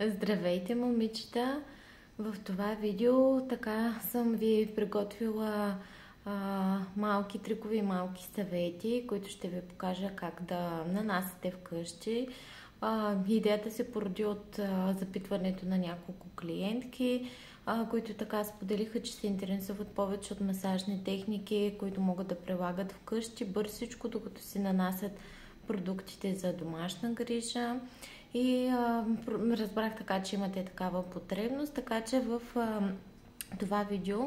Здравейте, момичета! В това видео така съм ви приготвила малки трикови, малки съвети, които ще ви покажа как да нанасяте вкъщи. Идеята се породи от запитването на няколко клиентки, които така споделиха, че се интересуват повече от масажни техники, които могат да прилагат вкъщи бързичко, докато си нанасят продуктите за домашна грижа. И разбрах така, че имате такава потребност, така че в това видео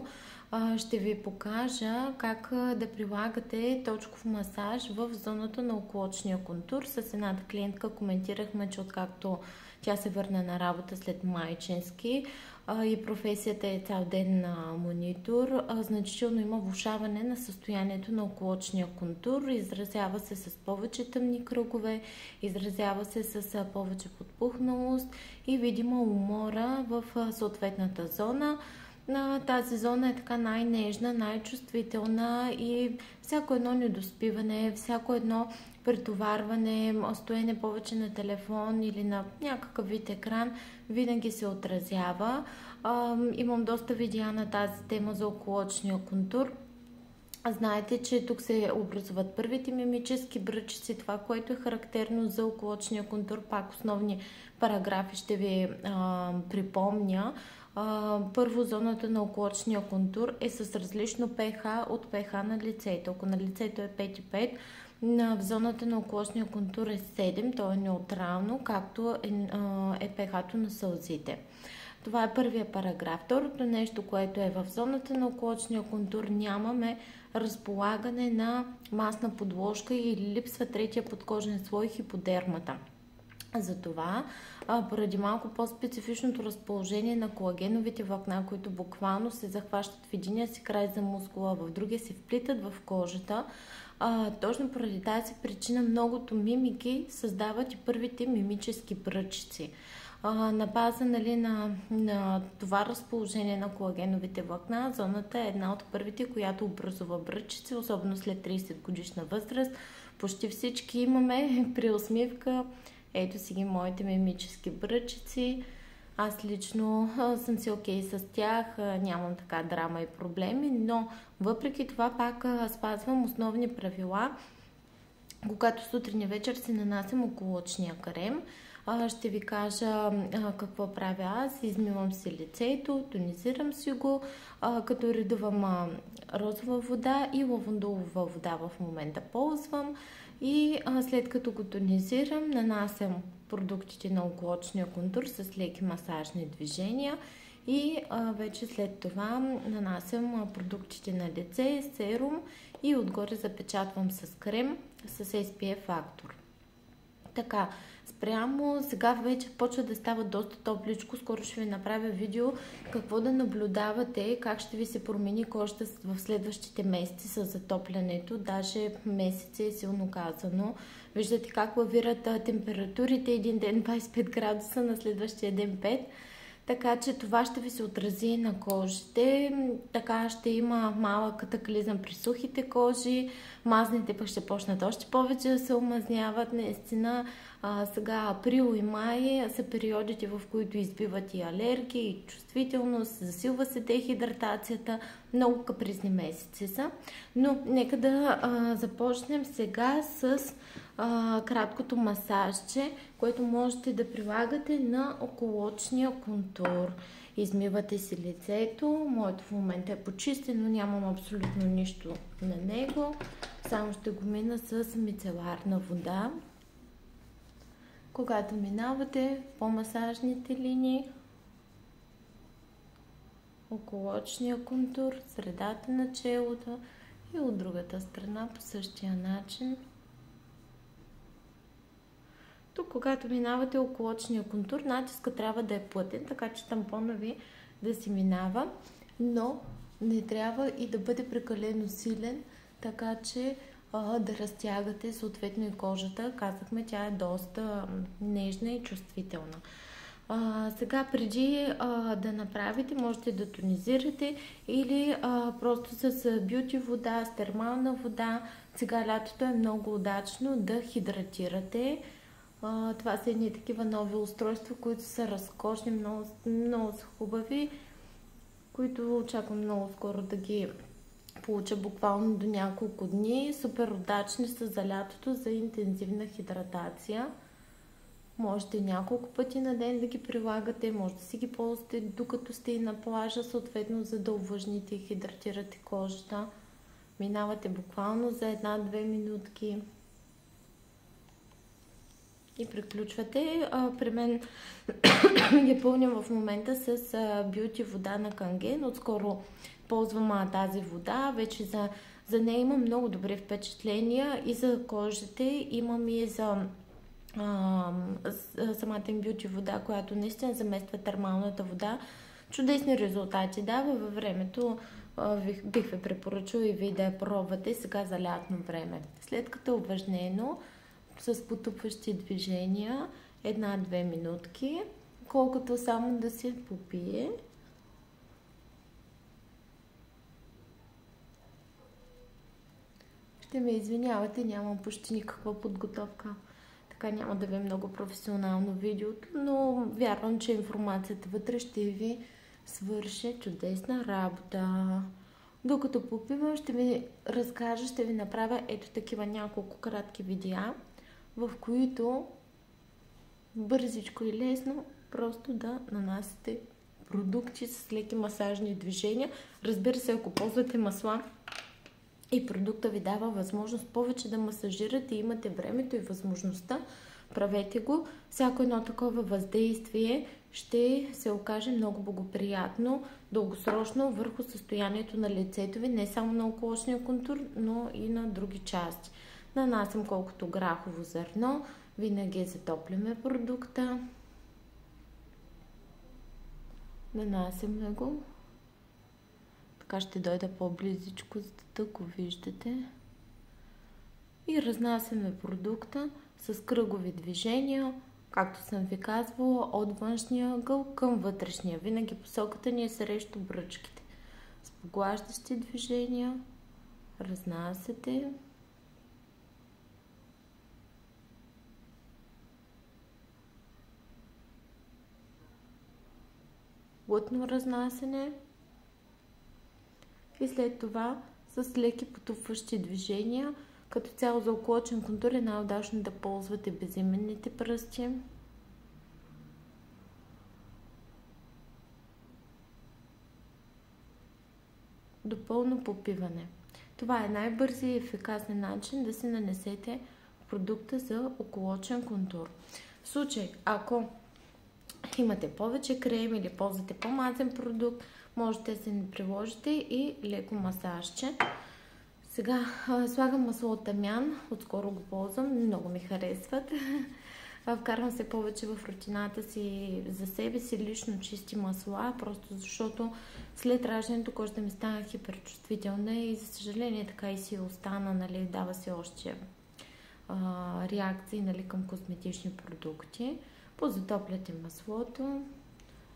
ще ви покажа как да прилагате точков масаж в зоната на околочния контур. С едната клиентка коментирахме, че откакто тя се върна на работа след майчински и професията е цял ден на монитор, значително има влошаване на състоянието на околочния контур. Изразява се с повече тъмни кръгове, изразява се с повече подпухналост и видима умора в съответната зона. Тази зона е така най-нежна, най-чувствителна и всяко едно недоспиване, всяко едно претоварване, стоене повече на телефон или на някакъв вид екран винаги се отразява. Имам доста видеа на тази тема за околочния контур. Знаете, че тук се образуват първите мимически бръчици, това, което е характерно за околочния контур. Пак основни параграфи ще ви припомня. Първо, зоната на околочния контур е с различно pH от pH на лицето. Ако на лицето е 5,5, в зоната на околочния контур е 7, то е неутрално, както е pH-то на сълзите. Това е първия параграф. Второто нещо, което е в зоната на околочния контур, нямаме разполагане на масна подложка или липсва третия подкожен слой, хиподермата. Затова, поради малко по-специфичното разположение на колагеновите влакна, които буквално се захващат в единия си край за мускула, в другия се вплитат в кожата, точно поради тази причина многото мимики създават и първите мимически бръчици. На база на това разположение на колагеновите влакна, зоната е една от първите, която образува бръчици, особено след 30 годишна възраст. Почти всички имаме при усмивка. Ето си ги моите мимически бръчици. Аз лично съм си окей с тях, нямам така драма и проблеми, но въпреки това пак спазвам основни правила. Когато сутрин и вечер си нанасям околочния крем, ще ви кажа какво правя аз. Измивам си лицето, тонизирам си го, като редувам розова вода и лавандулова вода в момента ползвам. И след като го тонизирам, нанасям продуктите на околочния контур с леки масажни движения и вече след това нанасям продуктите на лице, серум и отгоре запечатвам с крем с SPF фактор. Така, спрямо сега вече почва да става доста топличко. Скоро ще ви направя видео какво да наблюдавате, как ще ви се промени кожата в следващите месеци с затоплянето. Даже месеци е силно казано. Виждате как лавират температурите. Един ден 25 градуса, на следващия ден 5. Така че това ще ви се отрази на кожите. Така ще има малък катаклизъм при сухите кожи. Мазните пък ще почнат още повече да се омазняват. Наистина сега април и май са периодите, в които избиват и алергии, и чувствителност, засилва се дехидратацията. Много капризни месеци са. Но нека да започнем сега с краткото масажче, което можете да прилагате на околочния контур. Измивате си лицето. Моето в момента е почистено, нямам абсолютно нищо на него. Само ще го мина с мицеларна вода. Когато минавате по масажните линии, околочния контур, средата на челото и от другата страна по същия начин. Тук, когато минавате околочния контур, натиска трябва да е плътен, така че тампона ви да си минава, но не трябва и да бъде прекалено силен, така че да разтягате съответно и кожата. Казахме, тя е доста нежна и чувствителна. Сега, преди да направите, можете да тонизирате или просто с бюти вода, с термална вода. Сега лятото е много удачно да хидратирате. Това са едни такива нови устройства, които са разкошни, много, много са хубави, които очаквам много скоро да ги получа, буквално до няколко дни. Супер удачни са за лятото, за интензивна хидратация. Можете няколко пъти на ден да ги прилагате, може да си ги ползвате докато сте и на плажа, съответно за да увлажните и хидратирате кожата. Минавате буквално за 1-2 минутки и приключвате. При мен ги пълня в момента с бюти вода на Канген. Отскоро ползвам тази вода. Вече за нея имам много добри впечатления и за кожите. Имам и за самата им бюти вода, която наистина замества термалната вода. Чудесни резултати дава във времето. Бих ви препоръчала и ви да я пробвате сега за лятно време. След като е увлажнено, с потупващи движения, 1-2 минутки, колкото само да се попие. Ще ме извинявате, нямам почти никаква подготовка. Така няма да ви е много професионално видеото, но вярвам, че информацията вътре ще ви свърши чудесна работа. Докато попивам, ще ви разкажа, ще ви направя ето такива няколко кратки видеа, в които бързичко и лесно просто да нанасяте продукти с леки масажни движения. Разбира се, ако ползвате масла и продукта ви дава възможност повече да масажирате и имате времето и възможността, правете го. Всяко едно такова въздействие ще се окаже много благоприятно дългосрочно върху състоянието на лицето ви, не само на околочния контур, но и на други части. Нанасям колкото грахово зърно, винаги затопляме продукта. Нанасяме го. Така ще дойда по-близичко, за да го виждате. И разнасяме продукта с кръгови движения, както съм ви казвала, от външния ъгъл към вътрешния. Винаги посоката ни е срещу бръчките. С поглаждащи движения разнасяте. Плътно разнасяне. И след това с леки потупващи движения. Като цяло за околочен контур е най-удачно да ползвате безименните пръсти. До пълно попиване. Това е най-бързи и ефикасен начин да си нанесете продукта за околочен контур. В случай, ако имате повече крем или ползвате по-мазен продукт, можете да се приложите и леко масажче. Сега слагам масло от тамян, отскоро го ползвам, много ми харесват. Вкарвам се повече в рутината си за себе си, лично чисти масла, просто защото след раждането кожата ми стана хиперчувствителна и за съжаление така и си остана, нали, дава се още реакции, нали, към козметични продукти. Позатопляте маслото,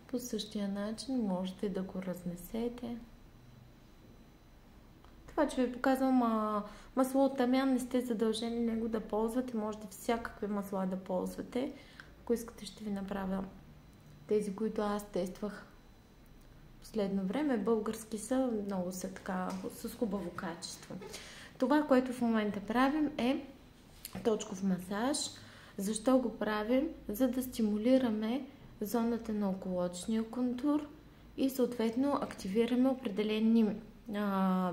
по същия начин можете да го разнесете. Това, че ви показвам масло от тамян, не сте задължени него да ползвате. Можете всякакви масла да ползвате. Ако искате, ще ви направя тези, които аз тествах последно време. Български са, много са така, с хубаво качество. Това, което в момента правим, е точков масаж. Защо го правим? За да стимулираме зоната на околочния контур и съответно активираме определени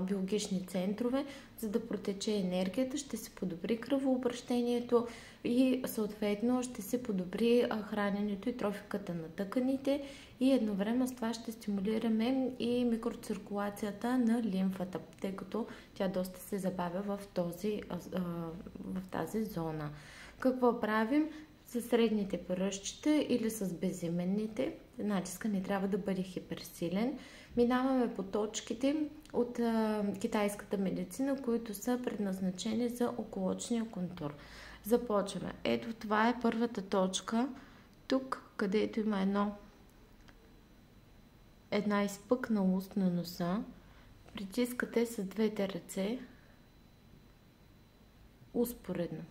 биологични центрове, за да протече енергията, ще се подобри кръвообращението и съответно ще се подобри храненето и трофиката на тъканите и едновременно с това ще стимулираме и микроциркулацията на лимфата, тъй като тя доста се забавя в тази зона. Какво правим? С средните пръстчета или с безименните, натиска не трябва да бъде хиперсилен. Минаваме по точките от китайската медицина, които са предназначени за околочния контур. Започваме. Ето това е първата точка. Тук, където има една изпъкна уст на носа, притискате с двете ръце успоредно.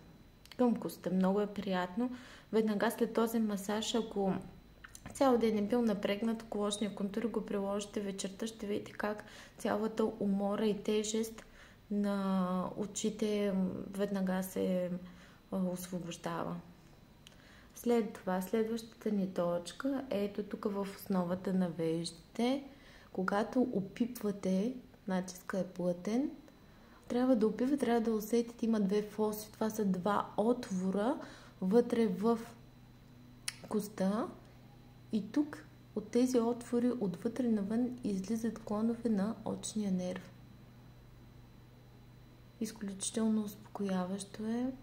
към коста. Много е приятно. Веднага след този масаж, ако цял ден е бил напрегнат колочния контур, го приложите вечерта, ще видите как цялата умора и тежест на очите веднага се освобождава. След това, следващата ни точка е ето тук в основата на веждите. Когато опипвате, натиска е плътен, трябва да опива, трябва да усетите, има две фоси, това са два отвора вътре в коста и тук от тези отвори отвътре навън излизат клонове на очния нерв. Изключително успокояващо е.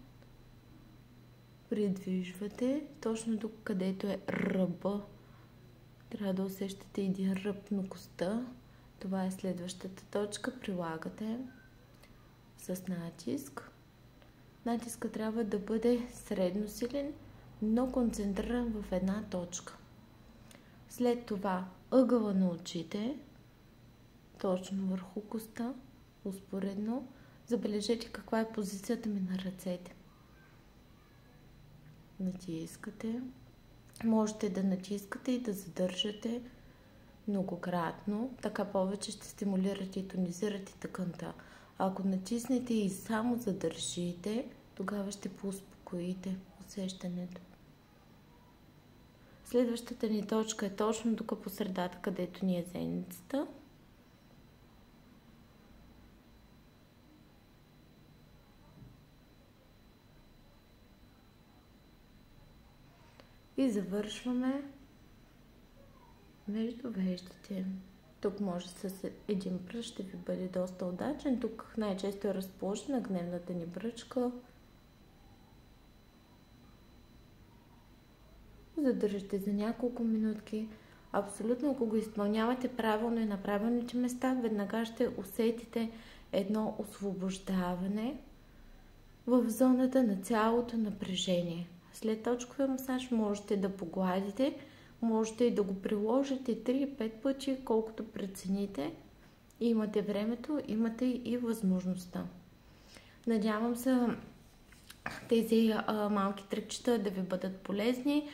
Придвижвате точно тук, където е ръба. Трябва да усещате един ръб на коста. Това е следващата точка. Прилагате с натиск. Натискът трябва да бъде средно силен, но концентриран в една точка. След това ъгъла на очите, точно върху коста, успоредно. Забележете каква е позицията ми на ръцете. Натискате. Можете да натискате и да задържате многократно. Така повече ще стимулирате и тонизирате тъканта. Ако натиснете и само задържите, тогава ще поуспокоите усещането. Следващата ни точка е точно тук по средата, където ни е зеницата. И завършваме между веждите. Тук може с един пръст, ще ви бъде доста удачен. Тук най-често е разположена гневната ни бръчка. Задържате за няколко минутки. Абсолютно, ако го изпълнявате правилно и на правилните места, веднага ще усетите едно освобождаване в зоната на цялото напрежение. След точковия масаж можете да погладите, можете и да го приложите 3-5 пъти, колкото прецените. Имате времето, имате и възможността. Надявам се тези малки трикчета да ви бъдат полезни.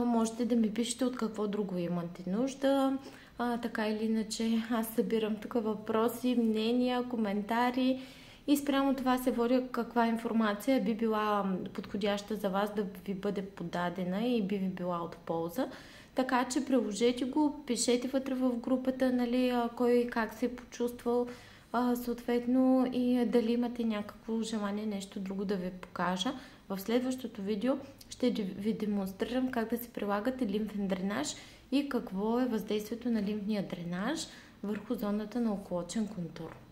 Можете да ми пишете от какво друго имате нужда. Така или иначе, аз събирам тук въпроси, мнения, коментари и спрямо това се водя каква информация би била подходяща за вас да ви бъде подадена и би ви била от полза. Така че приложете го, пишете вътре в групата, нали, кой как се е почувствал съответно и дали имате някакво желание нещо друго да ви покажа. В следващото видео ще ви демонстрирам как да се прилагате лимфен дренаж и какво е въздействието на лимфния дренаж върху зоната на околочен контур.